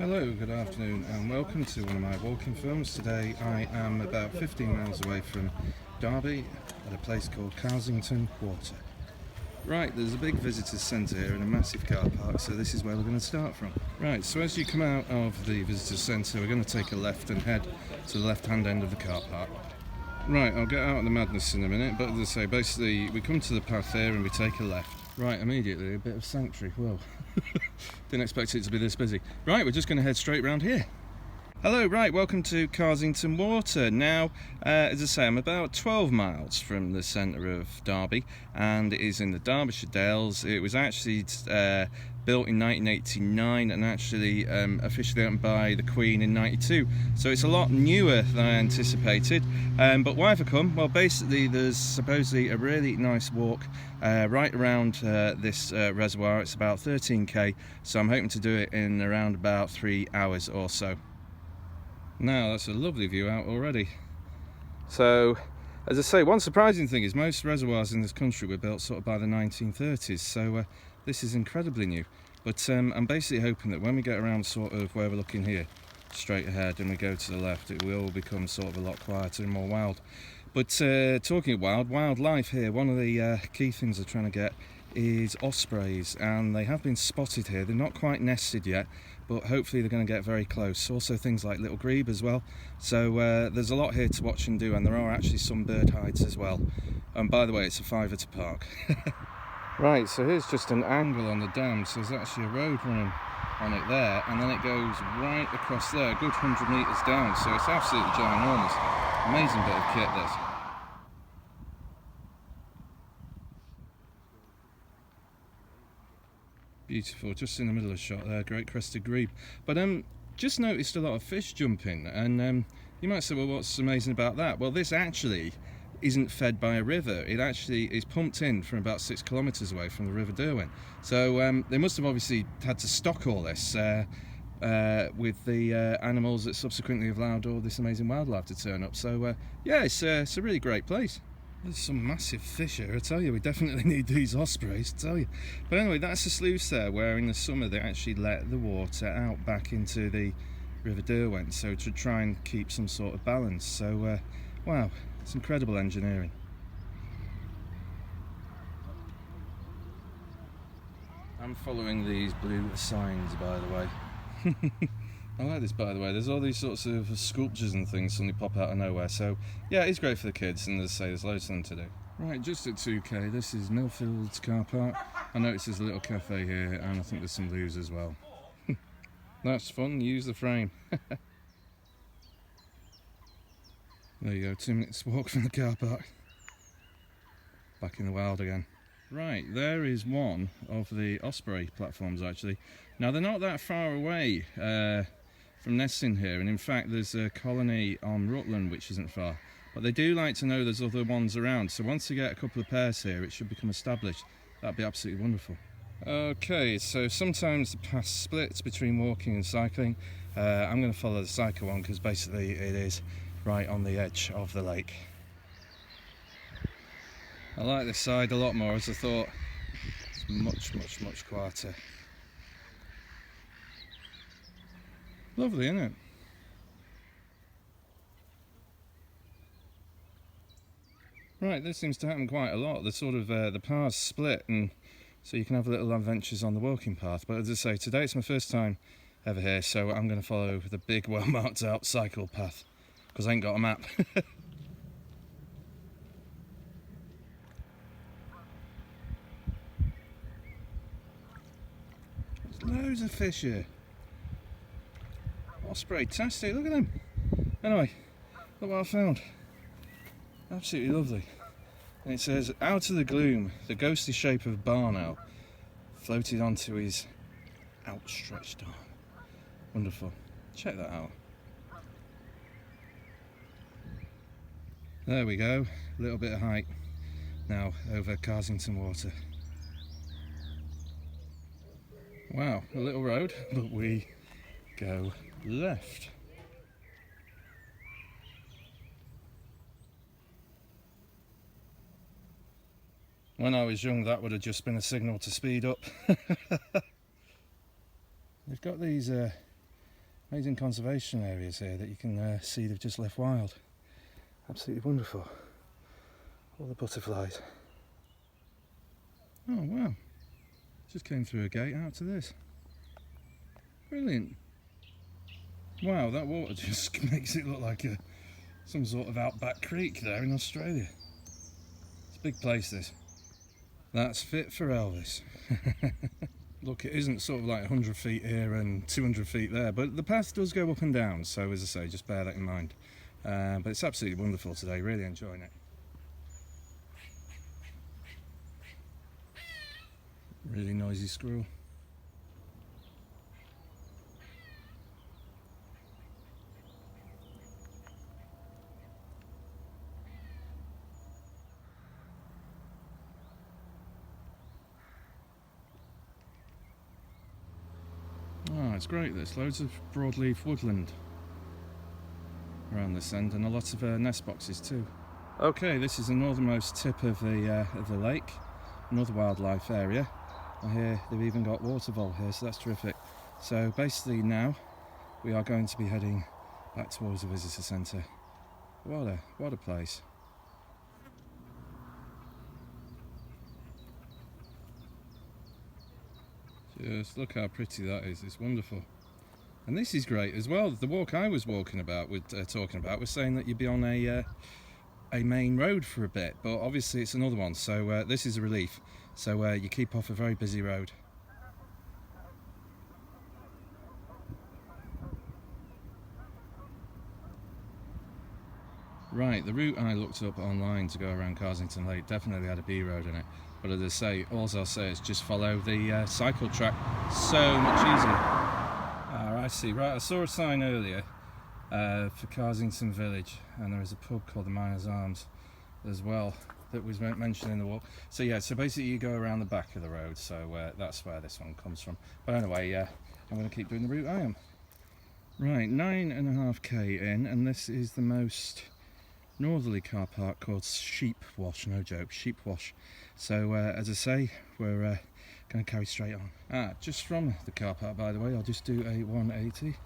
Hello, good afternoon and welcome to one of my walking films. Today I am about 15 miles away from Derby at a place called Carsington Water. Right, there's a big visitors centre here and a massive car park, so this is where we're going to start from. Right, so as you come out of the visitors centre, we're going to take a left and head to the left hand end of the car park. Right, I'll get out of the madness in a minute, but as I say, basically we come to the path here and we take a left. Right, immediately a bit of sanctuary. Whoa, didn't expect it to be this busy. Right, we're just going to head straight round here. Hello, right, welcome to Carsington Water. Now, as I say, I'm about 12 miles from the centre of Derby, and it is in the Derbyshire Dales. It was actually built in 1989 and actually officially opened by the Queen in 92. So it's a lot newer than I anticipated. But why have I come? Well, basically there's supposedly a really nice walk right around this reservoir. It's about 13k, so I'm hoping to do it in around about 3 hours or so. Now that's a lovely view out already. So, as I say, one surprising thing is most reservoirs in this country were built sort of by the 1930s, so this is incredibly new. But I'm basically hoping that when we get around sort of where we're looking here, straight ahead, and we go to the left, it will become sort of a lot quieter and more wild. But talking of wildlife here, one of the key things they're trying to get is ospreys, and they have been spotted here. They're not quite nested yet, but hopefully they're going to get very close. Also things like little grebe as well. So there's a lot here to watch and do, and there are actually some bird hides as well. And by the way, it's a £5 to park. Right, so here's just an angle on the dam. So there's actually a road running on it there, and then it goes right across there, a good 100 metres down. So it's absolutely ginormous. Amazing bit of kit, this. Beautiful, just in the middle of the shot there, great crested grebe. But just noticed a lot of fish jumping, and you might say, well, what's amazing about that? Well, this actually isn't fed by a river. It actually is pumped in from about 6 kilometres away from the River Derwent. So they must have obviously had to stock all this with the animals that subsequently have allowed all this amazing wildlife to turn up. So yeah, it's a really great place. There's some massive fish here, I tell you. We definitely need these ospreys, I tell you. But anyway, that's the sluice there, where in the summer they actually let the water out back into the River Derwent, so to try and keep some sort of balance. So, wow, it's incredible engineering. I'm following these blue signs, by the way. I like this, by the way. There's all these sorts of sculptures and things suddenly pop out of nowhere. So, yeah, it's great for the kids, and as I say, there's loads of them to do. Right, just at 2k, this is Millfield's car park. I noticed there's a little cafe here, and I think there's some loos as well. That's fun, use the frame. There you go, 2 minutes walk from the car park. Back in the wild again. Right, there is one of the osprey platforms, actually. Now, they're not that far away from nesting here, and in fact there's a colony on Rutland which isn't far, but they do like to know there's other ones around, so once they get a couple of pairs here it should become established. That'd be absolutely wonderful. Okay, so sometimes the path splits between walking and cycling. I'm going to follow the cycle one because basically it is right on the edge of the lake. I like this side a lot more, as I thought it's much quieter. Lovely, isn't it? Right, this seems to happen quite a lot. The sort of the paths split, and so you can have little adventures on the walking path. But as I say, today it's my first time ever here, so I'm going to follow the big, well marked out cycle path because I ain't got a map. There's loads of fish here. Osprey-tastic, look at them. Anyway, look what I found. Absolutely lovely. And it says, out of the gloom, the ghostly shape of barn owl floated onto his outstretched arm. Wonderful. Check that out. There we go, a little bit of height now over Carsington Water. Wow, a little road, but we go left. When I was young, that would have just been a signal to speed up. They've got these Amazing conservation areas here that you can see they've just left wild. Absolutely wonderful. All the butterflies. Oh wow, just came through a gate out to this. Brilliant. Wow, that water just makes it look like some sort of outback creek there in Australia. It's a big place, this. That's fit for Elvis. Look, it isn't sort of like 100 feet here and 200 feet there, but the path does go up and down, so as I say, just bear that in mind. But it's absolutely wonderful today, really enjoying it. Really noisy squirrel. Oh, it's great. There's loads of broadleaf woodland around this end, and a lot of nest boxes too. Okay, this is the northernmost tip of the lake, another wildlife area. I hear they've even got water vole here, so that's terrific. So basically now we are going to be heading back towards the visitor centre. What a place. Just look how pretty that is. It's wonderful. And this is great as well. The walk I was talking about was saying that you'd be on a main road for a bit, but obviously it's another one, so this is a relief. So you keep off a very busy road. Right, the route I looked up online to go around Carsington Lake definitely had a B road in it, but as I say, all I'll say is just follow the cycle track. So much easier. I see. Right, I saw a sign earlier for Carsington Village, and there is a pub called the Miners Arms as well that was mentioned in the walk. So yeah, so basically you go around the back of the road, so that's where this one comes from. But anyway, I'm going to keep doing the route I am. Right, 9.5k in, and this is the most northerly car park called Sheep Wash, no joke, Sheep Wash. So as I say, we're going to carry straight on. Just from the car park, by the way, I'll just do a 180.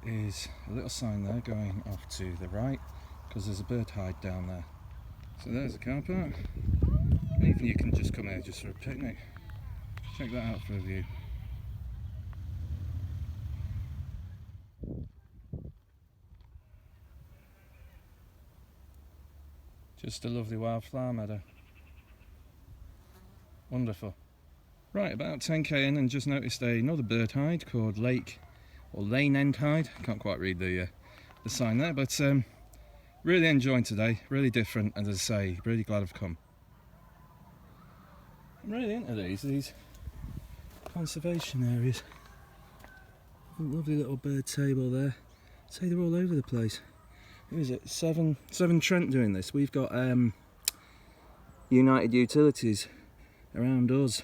Is a little sign there going off to the right, because there's a bird hide down there. So there's a car park, and even you can just come here just for a picnic. Check that out for a view. Just a lovely wildflower meadow. Wonderful. Right, about 10k in, and just noticed another bird hide called Lake or Lane End Hide. Can't quite read the sign there, but really enjoying today. Really different, and as I say, really glad I've come. I'm really into these conservation areas. Lovely little bird table there. I'd say they're all over the place. Who is it? Seven Trent doing this. We've got United Utilities around us,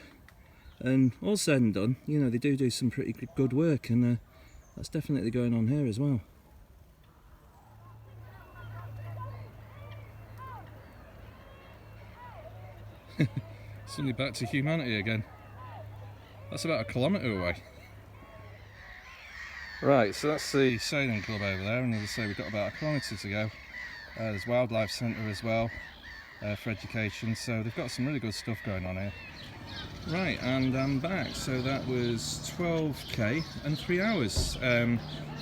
and all said and done, you know, they do some pretty good work, and that's definitely going on here as well. Suddenly back to humanity again. That's about 1 kilometre away. Right, so that's the sailing club over there, and as I say, we've got about 1 kilometre to go. There's wildlife centre as well for education, so they've got some really good stuff going on here. Right, and I'm back, so that was 12k and 3 hours.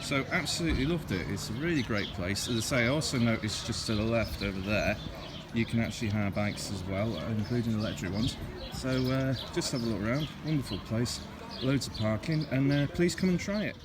So absolutely loved it. It's a really great place. As I say, I also noticed just to the left over there, you can actually hire bikes as well, including electric ones. So just have a look around. Wonderful place, loads of parking, and please come and try it.